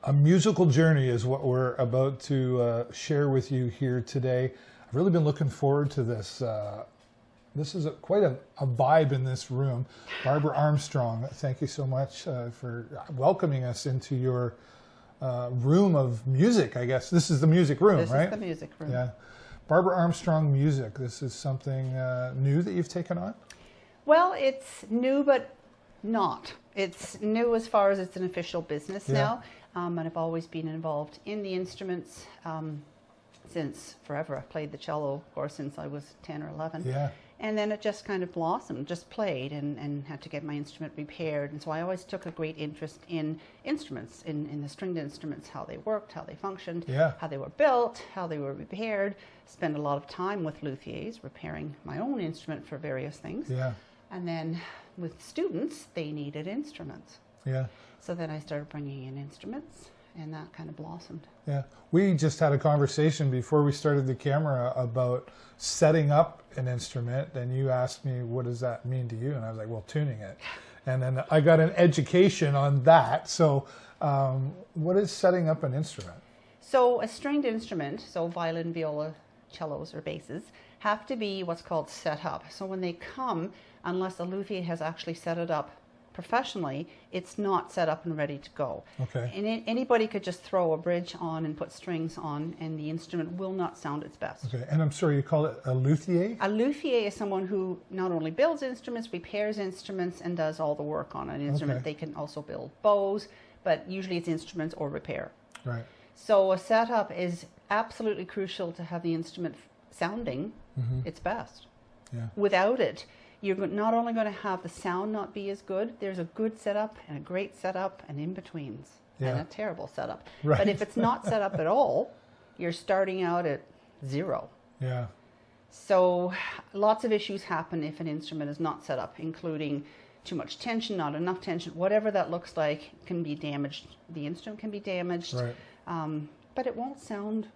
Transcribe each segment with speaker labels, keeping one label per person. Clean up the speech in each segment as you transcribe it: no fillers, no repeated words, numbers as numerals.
Speaker 1: A musical journey is what we're about to share with you here today. I've really been looking forward to this. This is quite a vibe in this room. Barbara Armstrong, thank you so much for welcoming us into your room of music, I guess. This is the music room, right?
Speaker 2: This is the music room.
Speaker 1: Yeah. Barbara Armstrong Music. This is something new that you've taken on?
Speaker 2: Well, it's new, but not. It's new as far as it's an official business now. And I've always been involved in the instruments since forever. I've played the cello, of course, since I was 10 or 11.
Speaker 1: Yeah.
Speaker 2: And then it just kind of blossomed, just played and had to get my instrument repaired. And so I always took a great interest in instruments, in the stringed instruments, how they worked, how they functioned, how they were built, how they were repaired. Spent a lot of time with luthiers repairing my own instrument for various things.
Speaker 1: Yeah.
Speaker 2: And then with students, they needed instruments.
Speaker 1: Yeah.
Speaker 2: So then I started bringing in instruments, and that kind of blossomed.
Speaker 1: Yeah. We just had a conversation before we started the camera about setting up an instrument, and you asked me, what does that mean to you? And I was like, well, tuning it. And then I got an education on that. So what is setting up an instrument?
Speaker 2: So a stringed instrument, so violin, viola, cellos, or basses, have to be what's called set up. So when they come, unless a luthier has actually set it up professionally, it's not set up and ready to go.
Speaker 1: Okay.
Speaker 2: And anybody could just throw a bridge on and put strings on, and the instrument will not sound its best.
Speaker 1: Okay. And I'm sorry, you call it a luthier?
Speaker 2: A luthier is someone who not only builds instruments, repairs instruments, and does all the work on an instrument.
Speaker 1: Okay.
Speaker 2: They can also build bows, but usually it's instruments or repair.
Speaker 1: Right.
Speaker 2: So a setup is absolutely crucial to have the instrument sounding its best.
Speaker 1: Yeah.
Speaker 2: Without it, you're not only going to have the sound not be as good, there's a good setup and a great setup and in-betweens and a terrible setup.
Speaker 1: Right.
Speaker 2: But if it's not set up at all, you're starting out at zero.
Speaker 1: Yeah.
Speaker 2: So lots of issues happen if an instrument is not set up, including too much tension, not enough tension, whatever that looks like can be damaged. The instrument can be damaged,
Speaker 1: Right.
Speaker 2: but it won't sound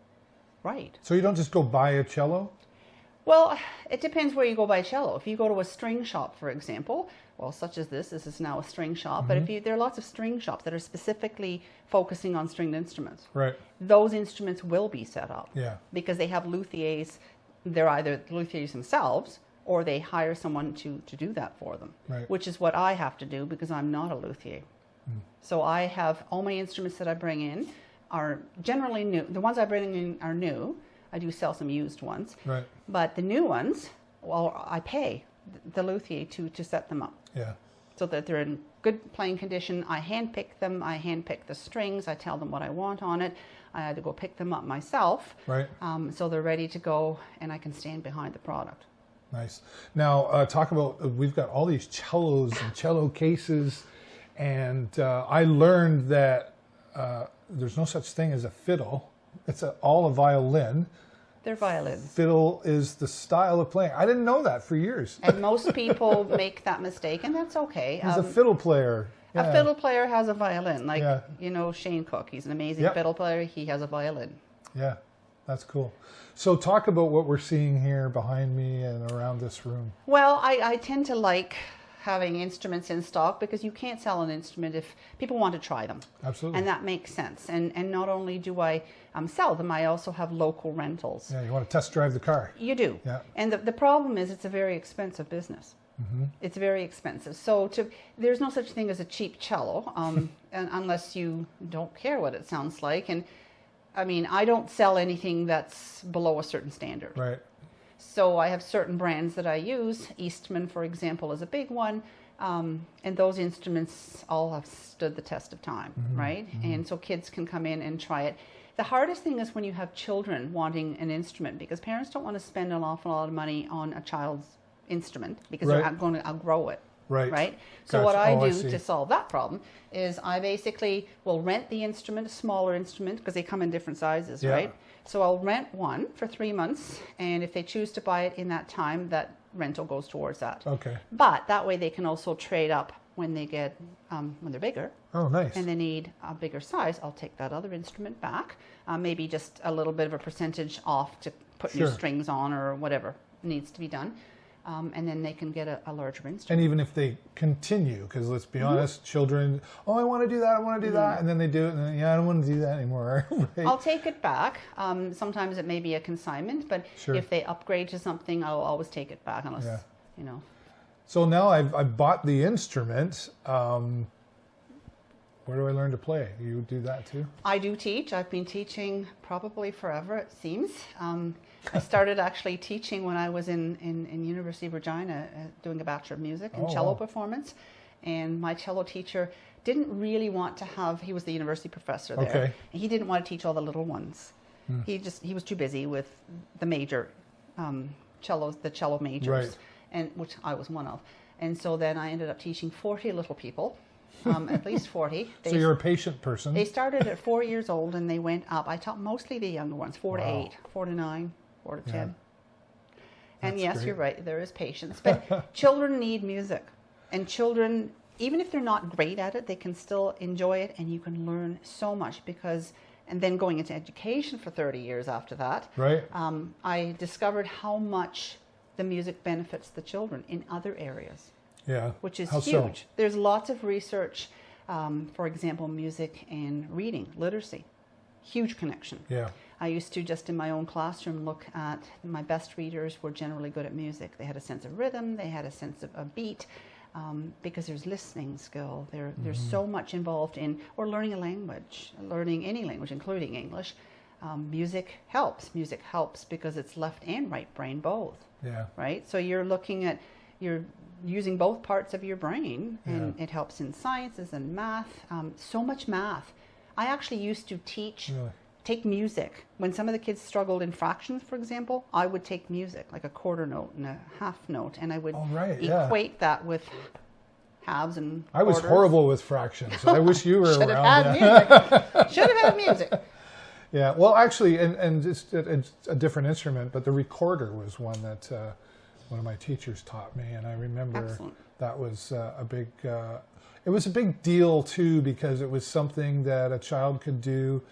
Speaker 2: right.
Speaker 1: So you don't just go buy a cello?
Speaker 2: Well, it depends where you go buy cello. If you go to a string shop, for example, well, such as this is now a string shop, but there are lots of string shops that are specifically focusing on stringed instruments.
Speaker 1: Right.
Speaker 2: Those instruments will be set up.
Speaker 1: Yeah.
Speaker 2: Because they have luthiers, they're either luthiers themselves, or they hire someone to do that for them,
Speaker 1: Right.
Speaker 2: which is what I have to do because I'm not a luthier. So I have all my instruments that I bring in are generally new. The ones I bring in are new. I do sell some used ones.
Speaker 1: Right.
Speaker 2: But the new ones, well, I pay the luthier to set them up.
Speaker 1: Yeah.
Speaker 2: So that they're in good playing condition. I handpick them. I handpick the strings. I tell them what I want on it. I had to go pick them up myself.
Speaker 1: Right.
Speaker 2: So they're ready to go, and I can stand behind the product.
Speaker 1: Nice. Now, talk about, we've got all these cellos and cello cases, and I learned that there's no such thing as a fiddle. It's all a violin.
Speaker 2: They're violins.
Speaker 1: Fiddle is the style of playing. I didn't know that for years.
Speaker 2: And most people make that mistake, and that's okay.
Speaker 1: He's a fiddle player. Yeah.
Speaker 2: A fiddle player has a violin. Like,
Speaker 1: Yeah.
Speaker 2: you know, Shane Cook, he's an amazing
Speaker 1: Yep.
Speaker 2: fiddle player. He has a violin.
Speaker 1: Yeah, that's cool. So talk about what we're seeing here behind me and around this room.
Speaker 2: Well, I tend to like having instruments in stock because you can't sell an instrument if people want to try them.
Speaker 1: Absolutely.
Speaker 2: And that makes sense. And not only do I sell them, I also have local rentals.
Speaker 1: Yeah, you want to test drive the car.
Speaker 2: You do.
Speaker 1: Yeah.
Speaker 2: And the problem is it's a very expensive business. It's very expensive. So there's no such thing as a cheap cello and unless you don't care what it sounds like. And I mean, I don't sell anything that's below a certain standard.
Speaker 1: Right.
Speaker 2: So I have certain brands that I use. Eastman, for example, is a big one. And those instruments all have stood the test of time, right? And so kids can come in and try it. The hardest thing is when you have children wanting an instrument because parents don't want to spend an awful lot of money on a child's instrument because they're going to outgrow it.
Speaker 1: Right.
Speaker 2: So
Speaker 1: Gotcha.
Speaker 2: what I
Speaker 1: I
Speaker 2: do
Speaker 1: see.
Speaker 2: to solve that problem is I basically will rent the instrument, a smaller instrument, because they come in different sizes,
Speaker 1: Yeah.
Speaker 2: right? So I'll rent one for 3 months, and if they choose to buy it in that time, that rental goes towards that.
Speaker 1: Okay.
Speaker 2: But that way they can also trade up when they get when they're bigger
Speaker 1: Oh, nice.
Speaker 2: and they need a bigger size. I'll take that other instrument back, maybe just a little bit of a percentage off to put new
Speaker 1: Sure.
Speaker 2: strings on or whatever needs to be done. and then they can get a larger instrument.
Speaker 1: And even if they continue, because let's be honest, children, I want to do that, I want to do that, and then they do it, and then, I don't want to do that anymore. Right?
Speaker 2: I'll take it back. Sometimes it may be a consignment, but if they upgrade to something, I'll always take it back unless,
Speaker 1: So now I've bought the instrument. Where do I learn to play? You do that too?
Speaker 2: I do teach. I've been teaching probably forever, it seems. I started actually teaching when I was in University of Regina doing a Bachelor of Music and cello performance. And my cello teacher didn't really want to have, he was the university professor there.
Speaker 1: Okay.
Speaker 2: And he didn't want to teach all the little ones. He was too busy with the major the cello majors,
Speaker 1: right.
Speaker 2: and which I was one of. And so then I ended up teaching 40 little people. At least 40.
Speaker 1: So you're a patient person.
Speaker 2: They started at 4 years old and they went up. I taught mostly the younger ones, 4 to 8, 4 to 9, 4 to 10. And
Speaker 1: That's
Speaker 2: yes,
Speaker 1: great.
Speaker 2: you're right, there is patience. But children need music. And children, even if they're not great at it, they can still enjoy it, and you can learn so much and then going into education for 30 years after that,
Speaker 1: right.
Speaker 2: I discovered how much the music benefits the children in other areas.
Speaker 1: Yeah.
Speaker 2: Which is
Speaker 1: How
Speaker 2: huge.
Speaker 1: so?
Speaker 2: There's lots of research, for example, music and reading, literacy, huge connection.
Speaker 1: Yeah.
Speaker 2: I used to just in my own classroom look at my best readers were generally good at music. They had a sense of rhythm, they had a sense of a beat, because there's listening skill. There's so much involved in, or learning a language, learning any language, including English. Music helps. Music helps because it's left and right brain both.
Speaker 1: Yeah.
Speaker 2: Right? So you're looking at, you're using both parts of your brain, and it helps in sciences and math. So much math. I actually used to take music. When some of the kids struggled in fractions, for example, I would take music, like a quarter note and a half note, and I would equate that with halves and
Speaker 1: I was
Speaker 2: quarters.
Speaker 1: horrible with fractions. I wish you were
Speaker 2: Should
Speaker 1: around.
Speaker 2: have had music. Should have had music.
Speaker 1: Yeah, well, actually, and it's a different instrument, but the recorder was one that one of my teachers taught me, and I remember that was a big. It was a big deal too, because it was something that a child could do,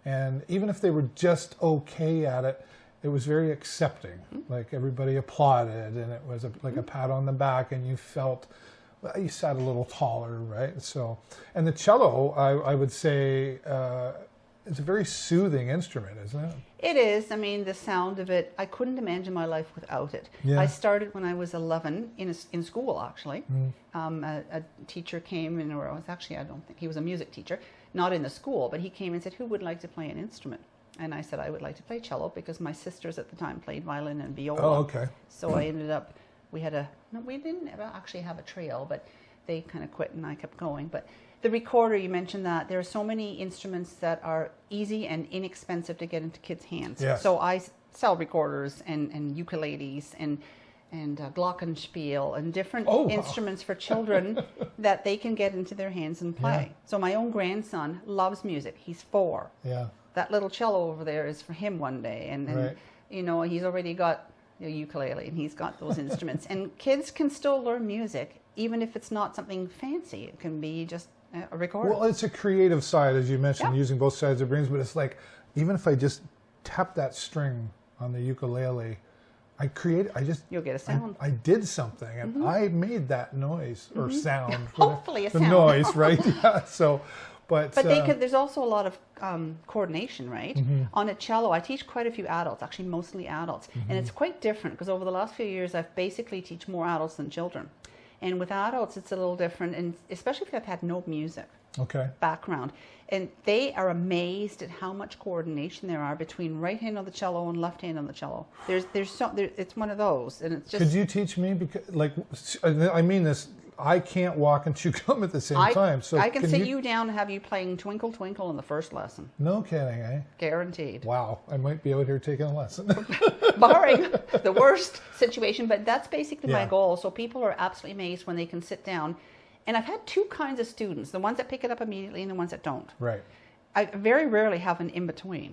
Speaker 1: and even if they were just okay at it, it was very accepting. Like everybody applauded, and it was like a pat on the back, and you felt. Well, you sat a little taller, right? So, and the cello, I would say. It's a very soothing instrument, isn't it?
Speaker 2: It is. I mean, the sound of it, I couldn't imagine my life without it.
Speaker 1: Yeah.
Speaker 2: I started when I was 11 in school, actually. A teacher came in, or I don't think, he was a music teacher, not in the school, but he came and said, who would like to play an instrument? And I said, I would like to play cello, because my sisters at the time played violin and viola.
Speaker 1: Oh, okay.
Speaker 2: So I ended up, we didn't actually have a trio, but they kind of quit and I kept going. But the recorder, you mentioned that. There are so many instruments that are easy and inexpensive to get into kids' hands.
Speaker 1: Yes.
Speaker 2: So I sell recorders and ukuleles and glockenspiel and different instruments for children that they can get into their hands and play.
Speaker 1: Yeah.
Speaker 2: So my own grandson loves music. He's 4.
Speaker 1: Yeah.
Speaker 2: That little cello over there is for him one day. And he's already got a ukulele and he's got those instruments. And kids can still learn music, even if it's not something fancy. It can be just a recorder.
Speaker 1: Well, it's a creative side, as you mentioned, using both sides of brains, but it's like, even if I just tap that string on the ukulele, you'll
Speaker 2: get a sound.
Speaker 1: I did something, and I made that noise or sound.
Speaker 2: Hopefully a sound.
Speaker 1: The noise, right? Yeah. So, but
Speaker 2: there's also a lot of coordination, right? On a cello, I teach quite a few adults, actually mostly adults, and it's quite different because over the last few years, I've basically teach more adults than children. And with adults, it's a little different, and especially if they've had no music background. And they are amazed at how much coordination there are between right hand on the cello and left hand on the cello. It's one of those, and it's just.
Speaker 1: Could you teach me? Because, I mean this. I can't walk and chew gum at the same time. So
Speaker 2: I can sit you down and have you playing Twinkle Twinkle in the first lesson.
Speaker 1: No kidding, eh?
Speaker 2: Guaranteed.
Speaker 1: Wow, I might be out here taking a lesson.
Speaker 2: Barring the worst situation, but that's basically my goal. So people are absolutely amazed when they can sit down. And I've had 2 kinds of students, the ones that pick it up immediately and the ones that don't.
Speaker 1: Right.
Speaker 2: I very rarely have an in-between.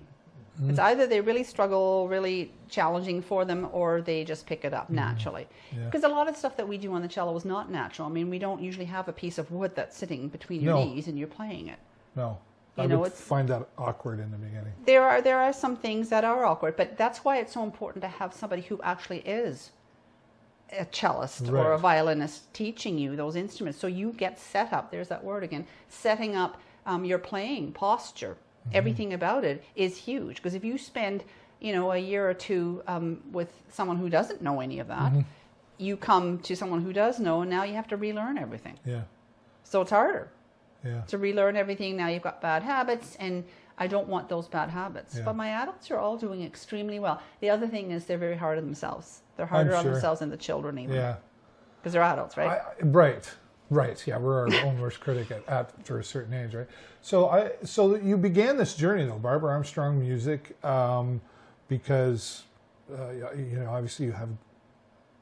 Speaker 2: It's either they really struggle, really challenging for them, or they just pick it up naturally. Because a lot of stuff that we do on the cello is not natural. I mean, we don't usually have a piece of wood that's sitting between your knees and you're playing it.
Speaker 1: No. I would find that awkward in the beginning.
Speaker 2: There are some things that are awkward, but that's why it's so important to have somebody who actually is a cellist
Speaker 1: Right.
Speaker 2: or a violinist teaching you those instruments. So you get set up, there's that word again, setting up your playing posture. Everything about it is huge, because if you spend, a year or two with someone who doesn't know any of that, you come to someone who does know, and now you have to relearn everything.
Speaker 1: Yeah.
Speaker 2: So it's harder
Speaker 1: Yeah.
Speaker 2: to relearn everything. Now you've got bad habits, and I don't want those bad habits.
Speaker 1: Yeah.
Speaker 2: But my adults are all doing extremely well. The other thing is they're very hard on themselves. They're harder on
Speaker 1: sure.
Speaker 2: themselves than the children even.
Speaker 1: Yeah.
Speaker 2: Because they're adults, right?
Speaker 1: Right. Yeah, we're our own worst critic after a certain age, right? So you began this journey, though, Barbara Armstrong Music, because obviously you have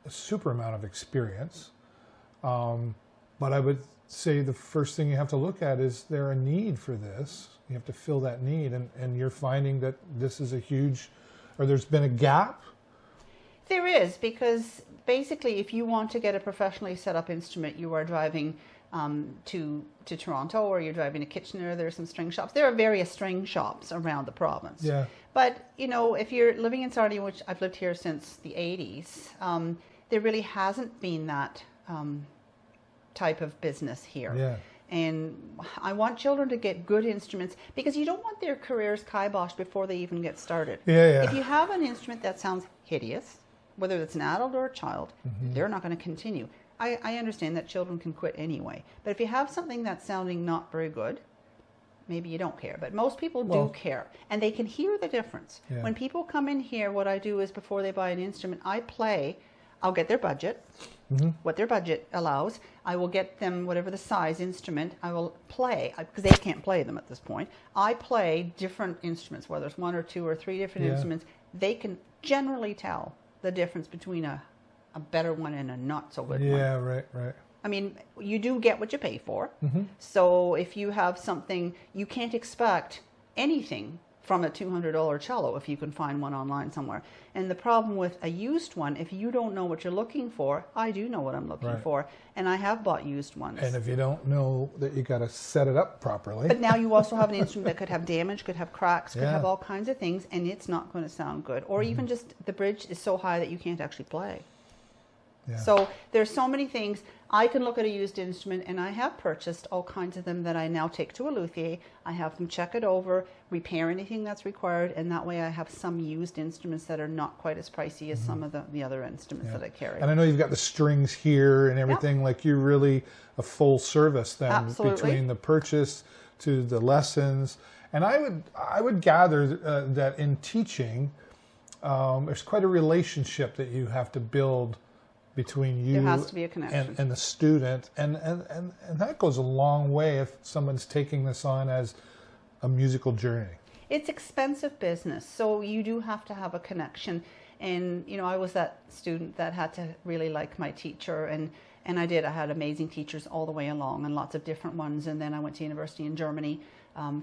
Speaker 1: a super amount of experience. But I would say the first thing you have to look at is there a need for this? You have to fill that need, and you're finding that this is there's been a gap.
Speaker 2: There is, because basically if you want to get a professionally set up instrument, you are driving to Toronto, or you're driving to Kitchener. There are some string shops. There are various string shops around the province.
Speaker 1: Yeah.
Speaker 2: But, if you're living in Sarnia, which I've lived here since the 80s, there really hasn't been that type of business here.
Speaker 1: Yeah.
Speaker 2: And I want children to get good instruments, because you don't want their careers kiboshed before they even get started.
Speaker 1: Yeah.
Speaker 2: If you have an instrument that sounds hideous, whether it's an adult or a child, they're not going to continue. I understand that children can quit anyway. But if you have something that's sounding not very good, maybe you don't care. But most people do care. And they can hear the difference.
Speaker 1: Yeah.
Speaker 2: When people come in here, what I do is before they buy an instrument, I'll get their budget, what their budget allows. I will get them whatever the size instrument. I will play, because they can't play them at this point. I play different instruments, whether it's 1 or 2 or 3 different instruments. They can generally tell the difference between a better one and a not so good one.
Speaker 1: Yeah, right.
Speaker 2: I mean, you do get what you pay for. So if you have something, you can't expect anything from a $200 cello if you can find one online somewhere. And the problem with a used one, if you don't know what you're looking for, I do know what I'm looking for, and I have bought used ones.
Speaker 1: And if you don't know that you got to set it up properly.
Speaker 2: But now you also have an instrument that could have damage, could have cracks, could have all kinds of things, and it's not going to sound good. Or even just the bridge is so high that you can't actually play.
Speaker 1: Yeah.
Speaker 2: So there's so many things. I can look at a used instrument, and I have purchased all kinds of them that I now take to a luthier. I have them check it over, repair anything that's required, and that way I have some used instruments that are not quite as pricey as some of the other instruments that I carry.
Speaker 1: And I know you've got the strings here and everything. Like you're really a full service then.
Speaker 2: Absolutely.
Speaker 1: Between the purchase to the lessons. And I would gather that in teaching, there's quite a relationship that you have to build between you
Speaker 2: There has to be a connection.
Speaker 1: and the student, and that goes a long way if someone's taking this on as a musical journey.
Speaker 2: It's expensive business, so you do have to have a connection. And I was that student that had to really like my teacher, and I did. I had amazing teachers all the way along, and lots of different ones. And then I went to university in Germany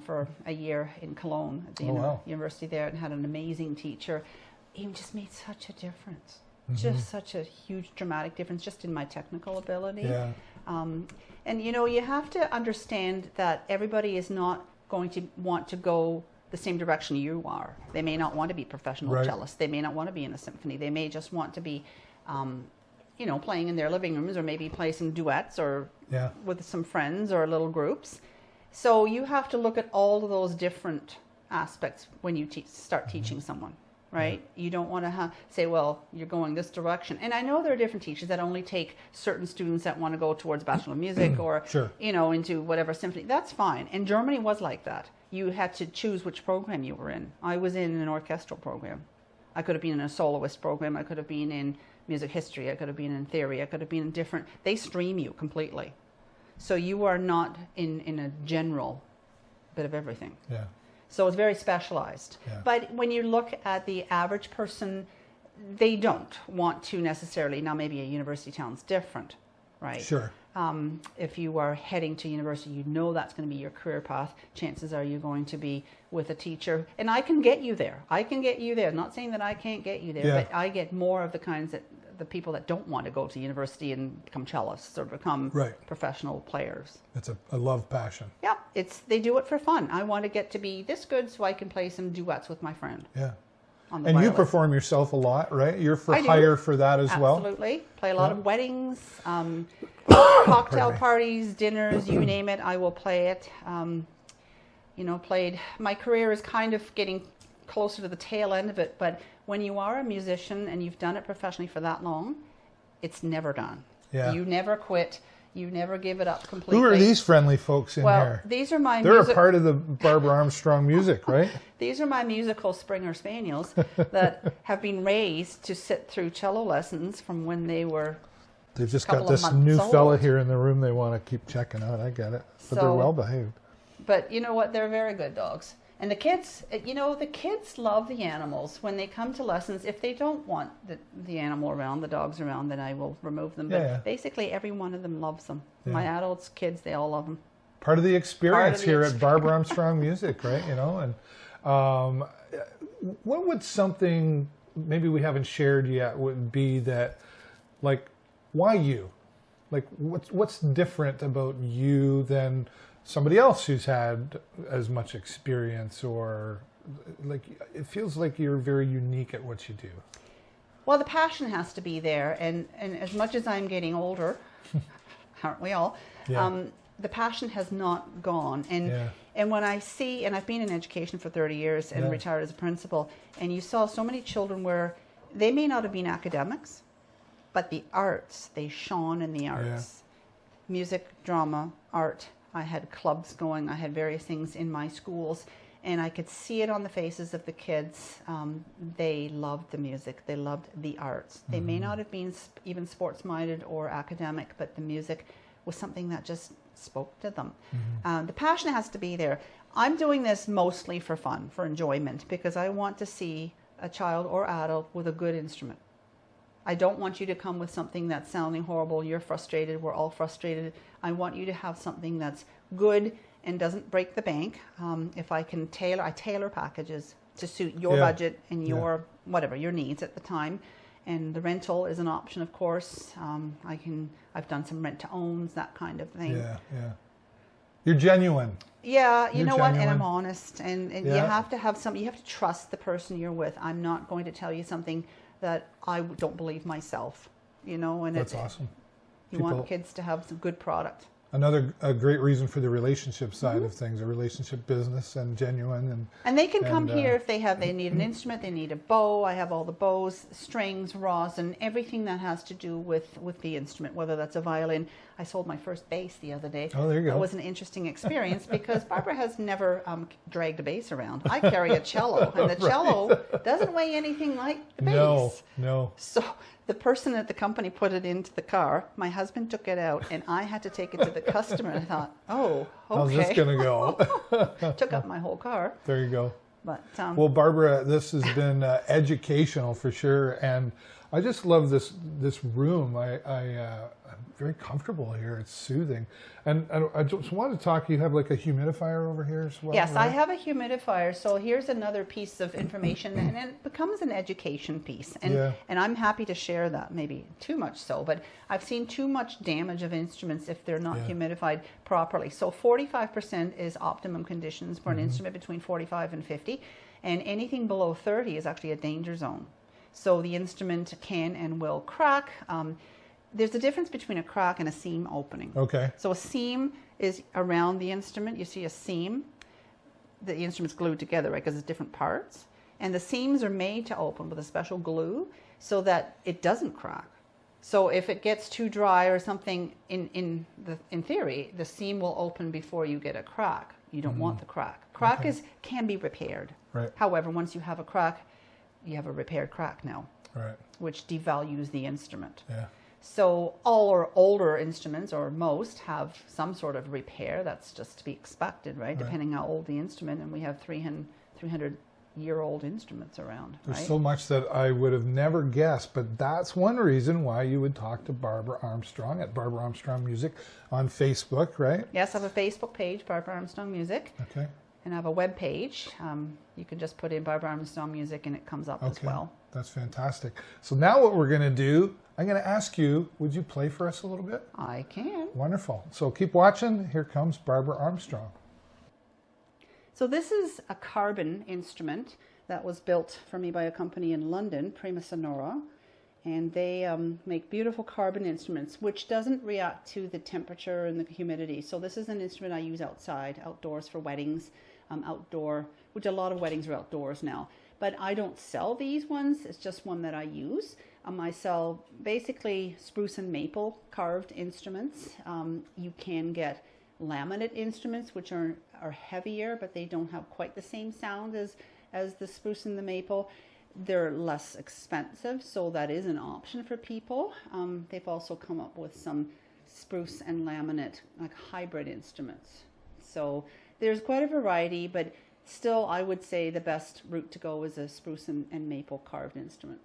Speaker 2: for a year in Cologne at the university there, and had an amazing teacher. He just made such a difference. Just such a huge dramatic difference just in my technical ability.
Speaker 1: Yeah.
Speaker 2: And you have to understand that everybody is not going to want to go the same direction you are. They may not want to be professional cellists. They may not want to be in a symphony. They may just want to be playing in their living rooms, or maybe play some duets or with some friends or little groups. So you have to look at all of those different aspects when you start teaching someone. Right? You don't want to say, well, you're going this direction. And I know there are different teachers that only take certain students that want to go towards Bachelor of Music or, into whatever symphony. That's fine. And Germany was like that. You had to choose which program you were in. I was in an orchestral program. I could have been in a soloist program. I could have been in music history. I could have been in theory. I could have been in different. They stream you completely. So you are not in a general bit of everything.
Speaker 1: Yeah.
Speaker 2: So it's very specialized.
Speaker 1: Yeah.
Speaker 2: But when you look at the average person, they don't want to necessarily. Now, maybe a university town's different, right?
Speaker 1: Sure.
Speaker 2: If you are heading to university, that's going to be your career path. Chances are you're going to be with a teacher. And I can get you there. I'm not saying that I can't get you there, but I get more of the people that don't want to go to university and become cellists or become professional players.
Speaker 1: It's a love passion.
Speaker 2: Yeah, they do it for fun. I want to get to be this good so I can play some duets with my friend.
Speaker 1: Yeah.
Speaker 2: on the
Speaker 1: And you
Speaker 2: violin.
Speaker 1: perform yourself a lot, right? You're for
Speaker 2: I do.
Speaker 1: hire for that as well?
Speaker 2: Absolutely. Play a lot of weddings, cocktail parties, dinners, you name it, I will play it. You know, my career is kind of getting closer to the tail end of it, but when you are a musician and you've done it professionally for that long, it's never done.
Speaker 1: Yeah.
Speaker 2: You never quit. You never give it up completely.
Speaker 1: Who are these friendly folks in
Speaker 2: Well,
Speaker 1: here?
Speaker 2: these are my
Speaker 1: They're a part of the Barbara Armstrong music, right?
Speaker 2: These are my musical Springer Spaniels that have been raised to sit through cello lessons from when they were
Speaker 1: They've just
Speaker 2: couple
Speaker 1: got
Speaker 2: of
Speaker 1: this
Speaker 2: months
Speaker 1: new fella
Speaker 2: old.
Speaker 1: here in the room they want to keep checking out. I get it. But they're
Speaker 2: So-
Speaker 1: well behaved.
Speaker 2: But you know what? They're very good dogs. And the kids, you know, the kids love the animals. When they come to lessons, if they don't want the animal around, the dogs around, then I will remove them. But
Speaker 1: Yeah.
Speaker 2: basically, every one of them loves them.
Speaker 1: Yeah.
Speaker 2: My adults, kids, they all love them.
Speaker 1: Part of the experience
Speaker 2: the
Speaker 1: here at Barbara Armstrong Music, right? You know, and what would something maybe we haven't shared yet would be that, like, why you? Like, what's different about you than somebody else who's had as much experience, or like it feels like you're very unique at what you do?
Speaker 2: Well, the passion has to be there. And as much as I'm getting older, aren't we all?
Speaker 1: Yeah.
Speaker 2: The passion has not gone. And
Speaker 1: Yeah.
Speaker 2: and when I see, and I've been in education for 30 years and
Speaker 1: Yeah.
Speaker 2: retired as a principal, and you saw so many children where they may not have been academics, but the arts, they shone in the arts. Music, drama, art. I had clubs going, I had various things in my schools, and I could see it on the faces of the kids. They loved the music, they loved the arts. They may not have been even sports-minded or academic, but the music was something that just spoke to them. The passion has to be there. I'm doing this mostly for fun, for enjoyment, because I want to see a child or adult with a good instrument. I don't want you to come with something that's sounding horrible, you're frustrated, we're all frustrated. I want you to have something that's good and doesn't break the bank. If I can I tailor packages to suit your budget and your, whatever, your needs at the time. And the rental is an option, of course. I've done some rent-to-owns, that kind of thing.
Speaker 1: Yeah, yeah. You're genuine.
Speaker 2: Yeah, you
Speaker 1: You're
Speaker 2: know what, and
Speaker 1: genuine.
Speaker 2: I'm honest, and you
Speaker 1: Yeah.
Speaker 2: have to have you have to trust the person you're with. I'm not going to tell you something that I don't believe myself, you know, and
Speaker 1: That's awesome.
Speaker 2: you want kids to have some good product.
Speaker 1: A great reason for the relationship side of things, a relationship business, and genuine.
Speaker 2: And they can come here if they need an instrument, they need a bow. I have all the bows, strings, rosin, everything that has to do with the instrument, whether that's a violin. I sold my first bass the other day.
Speaker 1: Oh, there you go.
Speaker 2: That was an interesting experience because Barbara has never dragged a bass around. I carry a cello, and the cello doesn't weigh anything like the bass.
Speaker 1: No.
Speaker 2: So the person at the company put it into the car. My husband took it out, and I had to take it to the customer. I thought, oh, okay.
Speaker 1: How's this going to go?
Speaker 2: Took up my whole car.
Speaker 1: There you go.
Speaker 2: But
Speaker 1: Well, Barbara, this has been educational for sure, and I just love this room. I'm very comfortable here. It's soothing, and I just want to talk. You have like a humidifier over here as well.
Speaker 2: yes, I
Speaker 1: right?
Speaker 2: have a humidifier. So here's another piece of information, and it becomes an education piece. And I'm happy to share that. Maybe too much so, but I've seen too much damage of instruments if they're not humidified properly. So 45% is optimum conditions for an instrument between 45 and 50, and anything below 30 is actually a danger zone. So the instrument can and will crack. There's a difference between a crack and a seam opening.
Speaker 1: Okay.
Speaker 2: So a seam is around the instrument. You see a seam. The instrument's glued together, right, because it's different parts. And the seams are made to open with a special glue so that it doesn't crack. So if it gets too dry or something, in theory, the seam will open before you get a crack. You don't want the crack. Crack can be repaired.
Speaker 1: Right.
Speaker 2: However, once you have a crack, you have a repaired crack now,
Speaker 1: Right.
Speaker 2: which devalues the instrument.
Speaker 1: Yeah.
Speaker 2: So all or older instruments, or most, have some sort of repair. That's just to be expected, right? Depending how old the instrument, and we have 300-year-old instruments around.
Speaker 1: There's
Speaker 2: right?
Speaker 1: so much that I would have never guessed, but that's one reason why you would talk to Barbara Armstrong at Barbara Armstrong Music on Facebook, right?
Speaker 2: Yes, I have a Facebook page, Barbara Armstrong Music,
Speaker 1: Okay.
Speaker 2: and I have a web page. You can just put in Barbara Armstrong Music, and it comes up as well.
Speaker 1: That's fantastic. So now what we're going to do, I'm going to ask you, would you play for us a little bit?
Speaker 2: I can.
Speaker 1: Wonderful. So keep watching. Here comes Barbara Armstrong.
Speaker 2: So this is a carbon instrument that was built for me by a company in London, Prima Sonora. And they make beautiful carbon instruments, which doesn't react to the temperature and the humidity. So this is an instrument I use outside, outdoors for weddings, outdoor, which a lot of weddings are outdoors now. But I don't sell these ones. It's just one that I use. I sell basically spruce and maple carved instruments. You can get laminate instruments, which are heavier, but they don't have quite the same sound as the spruce and the maple. They're less expensive, so that is an option for people. They've also come up with some spruce and laminate, like hybrid instruments. So there's quite a variety, but still I would say the best route to go is a spruce and maple carved instrument.